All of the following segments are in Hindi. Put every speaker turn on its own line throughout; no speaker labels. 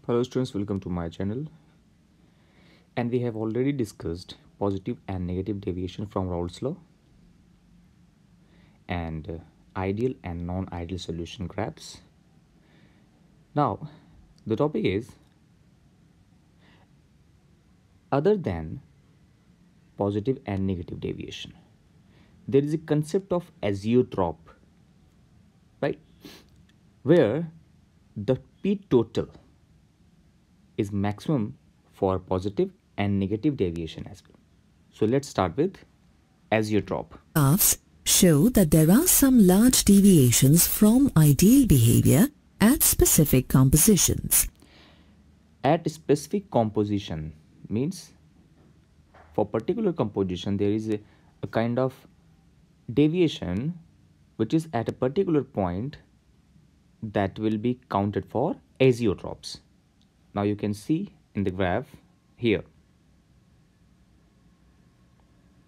Hello students, welcome to my channel, and we have already discussed positive and negative deviation from Raoult's law and ideal and non-ideal solution graphs. Now the topic is, other than positive and negative deviation, there is a concept of azeotrope, right, where the P total is maximum for positive and negative deviation as well. So let's start with azeotrope.
Graphs show that there are some large deviations from ideal behavior at specific compositions.
At specific composition means for particular composition there is a kind of deviation which is at a particular point that will be counted for azeotropes. Now you can see in the graph here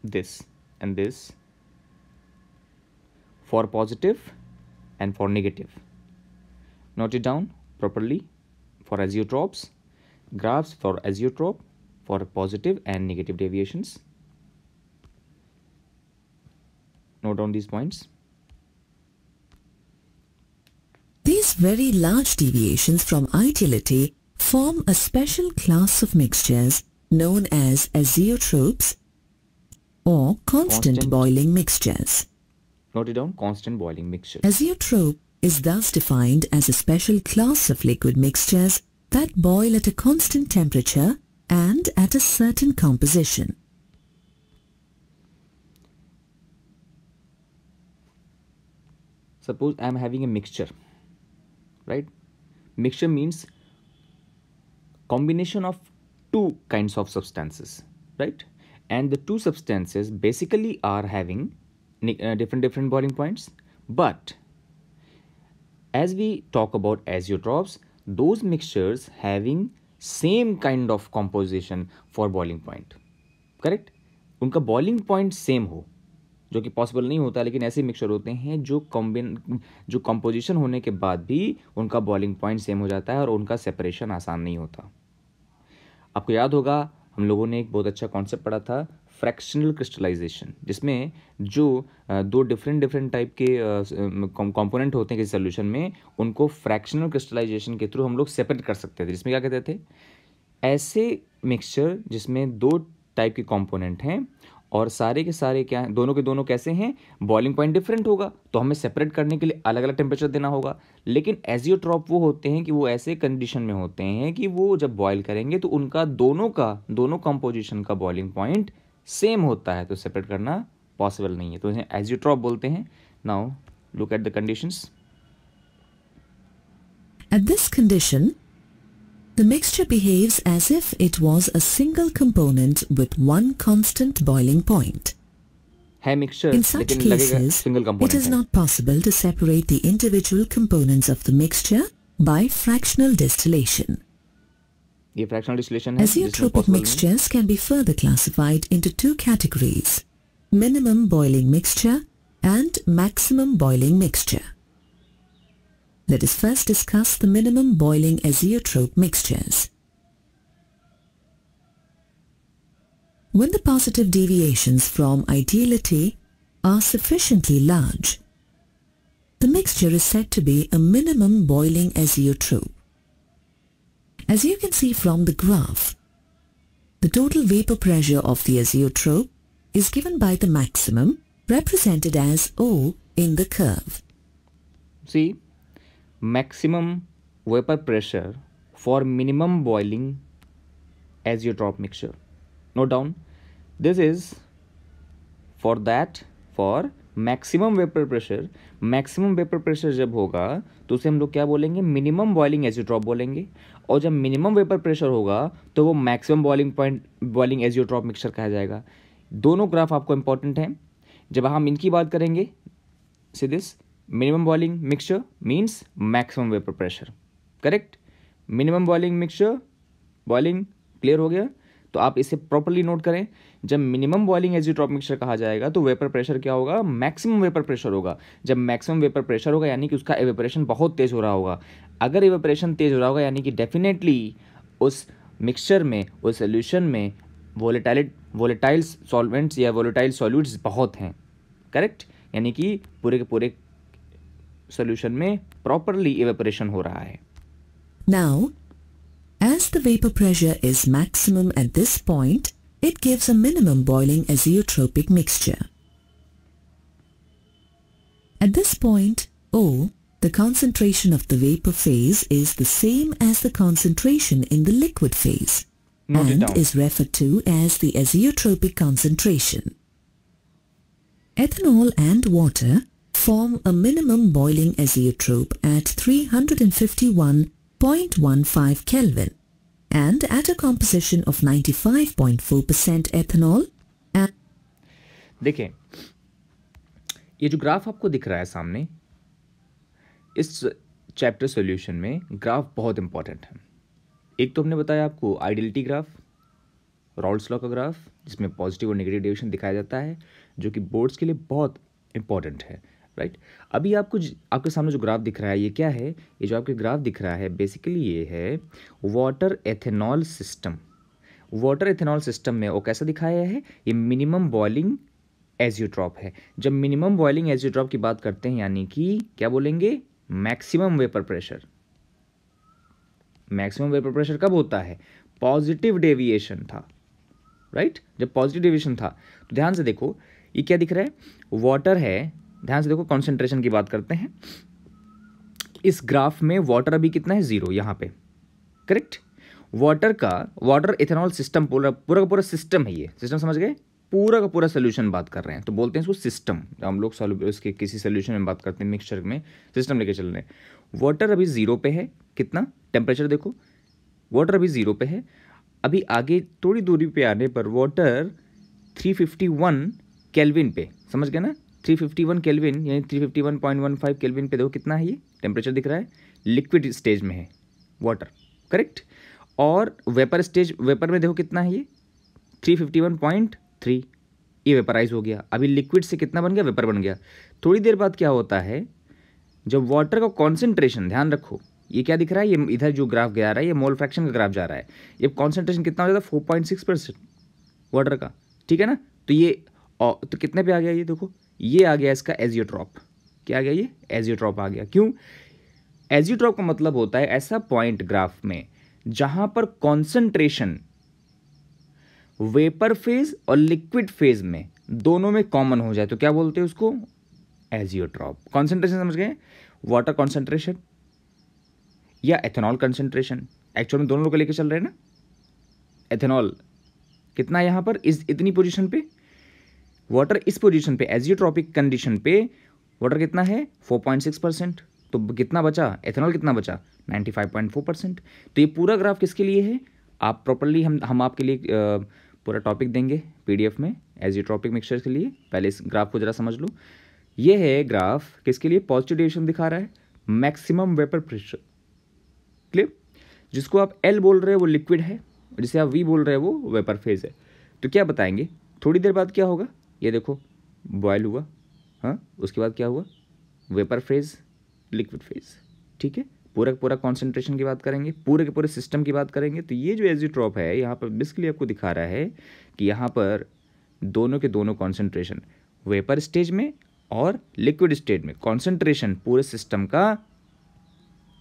this and this for positive and for negative. Note it down properly. For azeotropes, graphs for azeotrope for positive and negative deviations. Note down these points.
These very large deviations from ideality form a special class of mixtures known as azeotropes or constant boiling mixtures.
Note it down, constant boiling mixtures.
Azeotrope is thus defined as a special class of liquid mixtures that boil at a constant temperature and at a certain composition.
Suppose I am having a mixture, right? Mixture means combination of two kinds of substances, right? And the two substances basically are having different boiling points. But as we talk about azeotropes, those mixtures having same kind of composition for boiling point, correct? उनका boiling point same हो, जो कि पॉसिबल नहीं होता, लेकिन ऐसे मिक्सचर होते हैं जो कंपोजिशन होने के बाद भी उनका बॉइलिंग पॉइंट सेम हो जाता है और उनका सेपरेशन आसान नहीं होता. आपको याद होगा हम लोगों ने एक बहुत अच्छा कॉन्सेप्ट पढ़ा था, फ्रैक्शनल क्रिस्टलाइजेशन, जिसमें जो दो डिफरेंट टाइप के कंपोनेंट होते हैं किसी सोल्यूशन में, उनको फ्रैक्शनल क्रिस्टलाइजेशन के थ्रू हम लोग सेपरेट कर सकते थे. जिसमें क्या कहते थे, ऐसे मिक्सचर जिसमें दो टाइप के कंपोनेंट हैं और सारे के सारे क्या हैं, दोनों के दोनों कैसे हैं, बॉइलिंग पॉइंट डिफरेंट होगा, तो हमें सेपरेट करने के लिए अलग अलग टेम्परेचर देना होगा. लेकिन एजियोट्रॉप वो होते हैं कि वो ऐसे कंडीशन में होते हैं कि वो जब बॉयल करेंगे तो उनका दोनों कंपोजिशन का बॉइलिंग पॉइंट सेम होता है, तो सेपरेट करना पॉसिबल नहीं है, तो इन्हें एजियोट्रॉप बोलते हैं. Now look at the conditions.
At this condition, the mixture behaves as if it was a single component with one constant boiling point.
है mixture,
In such
लेकिन लगेगा
cases,
single
it
component
is
है.
not possible to separate the individual components of the mixture by fractional distillation.
ये fractional distillation है, जिसमें
Azeotropic
possible नहीं.
mixtures can be further classified into two categories: minimum boiling mixture and maximum boiling mixture. Let us first discuss the minimum boiling azeotrope mixtures. When the positive deviations from ideality are sufficiently large, the mixture is said to be a minimum boiling azeotrope. As you can see from the graph, the total vapor pressure of the azeotrope is given by the maximum, represented as O in the curve.
See, maximum vapor pressure for minimum boiling azeotrope mixture. Note down, this is for maximum vapor pressure. maximum vapor pressure जब होगा तो उसे हम लोग क्या बोलेंगे, मिनिमम बॉइलिंग एजियोट्रॉप बोलेंगे. और जब मिनिमम वेपर प्रेशर होगा तो वो मैक्सिमम बॉइलिंग एजियोट्रॉप मिक्सचर कहा जाएगा. दोनों ग्राफ आपको इंपॉर्टेंट हैं. जब हम इनकी बात करेंगे, see this, minimum boiling mixture means maximum vapor pressure, correct? minimum boiling mixture, boiling clear हो गया. तो आप इसे प्रॉपर्ली नोट करें, जब मिनिमम बॉइलिंग एजियोट्रॉपिक मिक्सचर कहा जाएगा तो वेपर प्रेशर क्या होगा, मैक्सिमम वेपर प्रेशर होगा। जब मैक्सिमम वेपर प्रेशर होगा यानी कि उसका एवेपोरेशन बहुत तेज हो रहा होगा। अगर एवेपोरेशन तेज हो रहा होगा यानी कि डेफिनेटली उस मिक्सचर में, उस सोल्यूशन में वोलेटाइल सॉल्वेंट्स या वोलेटाइल सॉल्यूट्स बहुत हैं, करेक्ट, यानी कि पूरे के पूरे सोल्यूशन में प्रॉपरली एवेपोरेशन हो रहा है।
Now, as the vapor pressure is maximum at this point, it gives a minimum boiling azeotropic mixture. At this point, O, the concentration of the vapor phase is the same as the concentration in the liquid phase and is referred to as the azeotropic concentration. Ethanol and water form a minimum boiling azeotrope at 351.15 Kelvin and at a composition of 95.4% ethanol and
देखें, ये जो ग्राफ आपको दिख रहा है सामने, इस चैप्टर सॉल्यूशन में ग्राफ बहुत इंपॉर्टेंट है। एक तो हमने बताया आपको आइडियलिटी ग्राफ, रॉल्स लॉ का ग्राफ, जिसमें पॉजिटिव और नेगेटिव डेविएशन दिखाया जाता है, जो कि बोर्ड्स के लिए बहुत इंपॉर्टेंट है, राइट। अभी आपको आपके सामने जो ग्राफ दिख रहा है ये क्या है, ये जो आपके ग्राफ दिख रहा है बेसिकली ये है water ethanol system. Water ethanol system में वो कैसा दिखाया है, ये मिनिमम बॉइलिंग एजियोट्रॉप है। जब मिनिमम बॉइलिंग एजियोट्रॉप की बात करते हैं यानी कि क्या बोलेंगे, maximum vapour pressure. Maximum vapour pressure कब होता है, पॉजिटिव डेविएशन था, राइट। जब पॉजिटिव डेविएशन था तो ध्यान से देखो ये क्या दिख रहा है, वाटर है, ध्यान से देखो, कॉन्सेंट्रेशन की बात करते हैं। इस ग्राफ में वाटर अभी कितना है, 0 यहाँ पे, करेक्ट। वाटर इथेनॉल सिस्टम पूरा का पूरा सिस्टम है, ये सिस्टम समझ गए, पूरा का पूरा सोल्यूशन बात कर रहे हैं तो बोलते हैं इसको सिस्टम। हम लोग उसके किसी सोल्यूशन में बात करते हैं, मिक्सचर में सिस्टम लेके चल रहे हैं। वाटर अभी 0 पे है, कितना टेम्परेचर देखो, वाटर अभी 0 पे है। अभी आगे थोड़ी दूरी पे आने पर वाटर 351 केल्विन पे, समझ गए ना, 351 केल्विन यानी 351.15 केल्विन पे देखो कितना है, ये टेम्परेचर दिख रहा है, लिक्विड स्टेज में है वाटर, करेक्ट। और वेपर में देखो कितना है, ये 351.3, ये वेपराइज हो गया। अभी लिक्विड से कितना बन गया, वेपर बन गया। थोड़ी देर बाद क्या होता है, जब वाटर का कॉन्सेंट्रेशन, ध्यान रखो ये क्या दिख रहा है, ये इधर जो ग्राफ गया रहा है ये मोल फ्रैक्शन का ग्राफ जा रहा है, ये कॉन्सेंट्रेशन कितना हो जाता है 4.6% वाटर का, ठीक है ना। तो ये तो कितने पे आ गया, ये देखो ये आ गया इसका एजियोट्रॉप, क्या आ गया, ये एजियोट्रॉप आ गया। क्यों, एजियोट्रॉप का मतलब होता है ऐसा पॉइंट ग्राफ में जहां पर कॉन्सेंट्रेशन वेपर फेज और लिक्विड फेज में दोनों में कॉमन हो जाए तो क्या बोलते हैं उसको, एजियोट्रॉप। कॉन्सेंट्रेशन समझ गए, वाटर कॉन्सेंट्रेशन या एथेनॉल कंसंट्रेशन, एक्चुअल में दोनों लोग लेके चल रहे हैं ना। एथेनॉल कितना है यहाँ पर, इतनी पोजीशन पे, वाटर इस पोजीशन पे, एजियोट्रॉपिक कंडीशन पे वाटर कितना है 4.6%, तो कितना बचा, एथेनॉल कितना बचा 95.4%। तो ये पूरा ग्राफ किसके लिए है, आप प्रॉपरली हम आपके लिए पूरा टॉपिक देंगे पीडीएफ में एजियोट्रॉपिक मिक्सचर के लिए। पहले इस ग्राफ को जरा समझ लो, ये है ग्राफ किसके लिए, पॉजिटिव डेविएशन दिखा रहा है, मैक्सिमम वेपर प्रेशर, क्लियर। जिसको आप एल बोल रहे हो वो लिक्विड है, जिसे आप वी बोल रहे हो वो वेपर फेज है। तो क्या बताएंगे, थोड़ी देर बाद क्या होगा, ये देखो बॉयल हुआ, हाँ, उसके बाद क्या हुआ, वेपर फेज, लिक्विड फेज, ठीक है। पूरा पूरा कॉन्सेंट्रेशन की बात करेंगे, पूरे के पूरे सिस्टम की बात करेंगे। तो ये जो एजियोट्रॉप है यहाँ पर बेसिकली आपको दिखा रहा है कि यहाँ पर दोनों के दोनों कॉन्सेंट्रेशन वेपर स्टेज में और लिक्विड स्टेज में कॉन्सेंट्रेशन पूरे सिस्टम का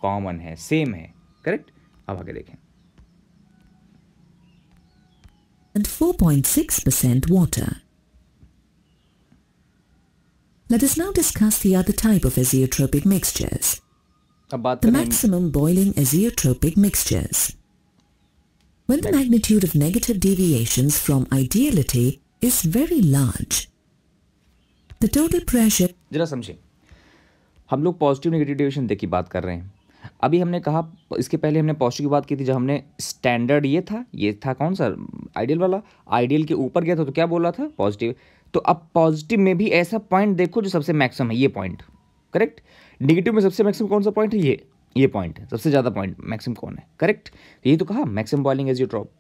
कॉमन है, सेम है, करेक्ट। अब आगे देखें,
and 4.6% water. Let us now discuss the other type of azeotropic mixtures,
अब बात
the
करें
maximum boiling azeotropic mixtures. When the magnitude of negative deviations from ideality is very large, the total pressure.
जरा समझे, हम लोग पॉजिटिव नेगेटिव डेविएशन की बात कर रहे हैं। अभी हमने कहा, इसके पहले हमने पॉजिटिव की बात की थी जब हमने स्टैंडर्ड ये था कौन सा, आइडियल वाला, आइडियल के ऊपर गया था तो क्या बोला था, पॉजिटिव। तो अब पॉजिटिव में भी ऐसा पॉइंट देखो जो सबसे मैक्सिमम है, ये पॉइंट, करेक्ट। नेगेटिव में सबसे मैक्सिमम कौन सा पॉइंट है, ये पॉइंट है, सबसे ज़्यादा पॉइंट मैक्सिमम कौन है, करेक्ट। तो ये तो कहा मैक्सिमम बॉइलिंग एजियोट्रॉप,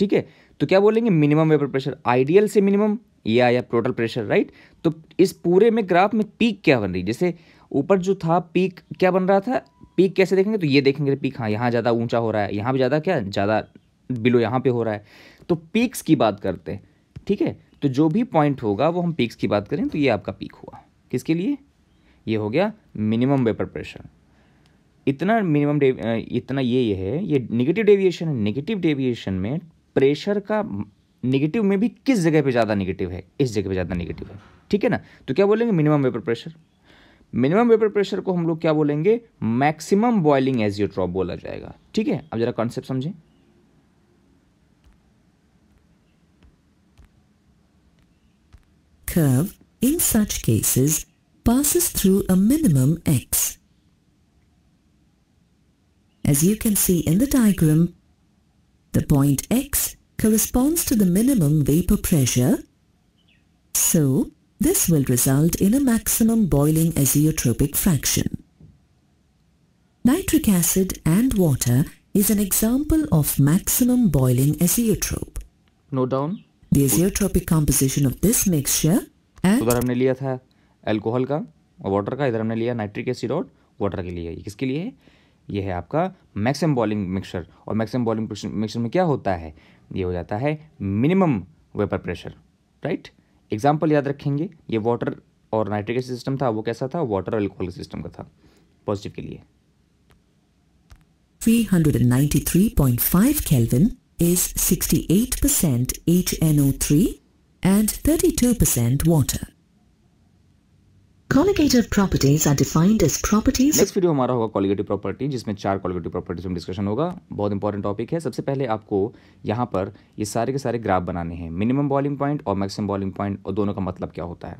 ठीक है, तो क्या बोलेंगे, मिनिमम वेपर प्रेशर। आइडियल से मिनिमम ये आया टोटल प्रेशर, राइट। तो इस पूरे में ग्राफ में पीक क्या बन रही, जैसे ऊपर जो था पीक क्या बन रहा था, पीक कैसे देखेंगे, तो ये देखेंगे पीक, हाँ यहाँ ज़्यादा ऊंचा हो रहा है, यहाँ भी ज़्यादा क्या ज़्यादा बिलो यहाँ पे हो रहा है, तो पीक्स की बात करते हैं, ठीक है। तो जो भी पॉइंट होगा वो हम पीक्स की बात करें, तो ये आपका पीक हुआ, किसके लिए, ये हो गया मिनिमम वेपर प्रेशर। इतना मिनिमम इतना ये है, ये नेगेटिव डेविएशन है। नेगेटिव डेविएशन में प्रेशर का नेगेटिव में भी किस जगह पे ज़्यादा नेगेटिव है, इस जगह पे ज़्यादा नेगेटिव है, ठीक है ना। तो क्या बोलेंगे, minimum vapour pressure. Minimum vapour pressure को हम लोग क्या बोलेंगे, मैक्सिमम बॉइलिंग एजियोट्रॉप बोला जाएगा, ठीक है। अब जरा कॉन्सेप्ट समझें।
Curve, in such cases, passes through a minimum x. As you can see in the diagram, the point x corresponds to the minimum vapor pressure, so this will result in a maximum boiling azeotropic fraction. Nitric acid and water is an example of maximum boiling azeotrope.
Note down.
The azeotropic composition of this mixture and
उधर हमने लिया था अल्कोहल का और वाटर का, इधर हमने लिया नाइट्रिक एसिड और वाटर के लिए। ये किसके लिए है, ये है आपका मैक्सिमम बॉइलिंग मिक्सचर। और मैक्सिमम बॉइलिंग मिक्सचर में क्या होता है, ये हो जाता है minimum vapour pressure, right. Example याद रखेंगे, ये वाटर और नाइट्रिक एसिड सिस्टम था, वो कैसा था, वाटर और अल्कोहल सिस्टम का था, पॉजिटिव के लिए।
393.5 Kelvin is 68% HNO3 and 32% water. Colligative properties are defined as properties.
Next video हमारा होगा कॉलिगेटिव प्रॉपर्टी, जिसमें 4 कॉलिगेटिव प्रॉपर्टीज में डिस्कशन होगा। बहुत इंपॉर्टेंट टॉपिक है। सबसे पहले आपको यहाँ पर ये सारे के सारे ग्राफ बनाने हैं, मिनिमम बॉइलिंग पॉइंट और मैक्सिमम बॉइलिंग पॉइंट, और दोनों का मतलब क्या होता है।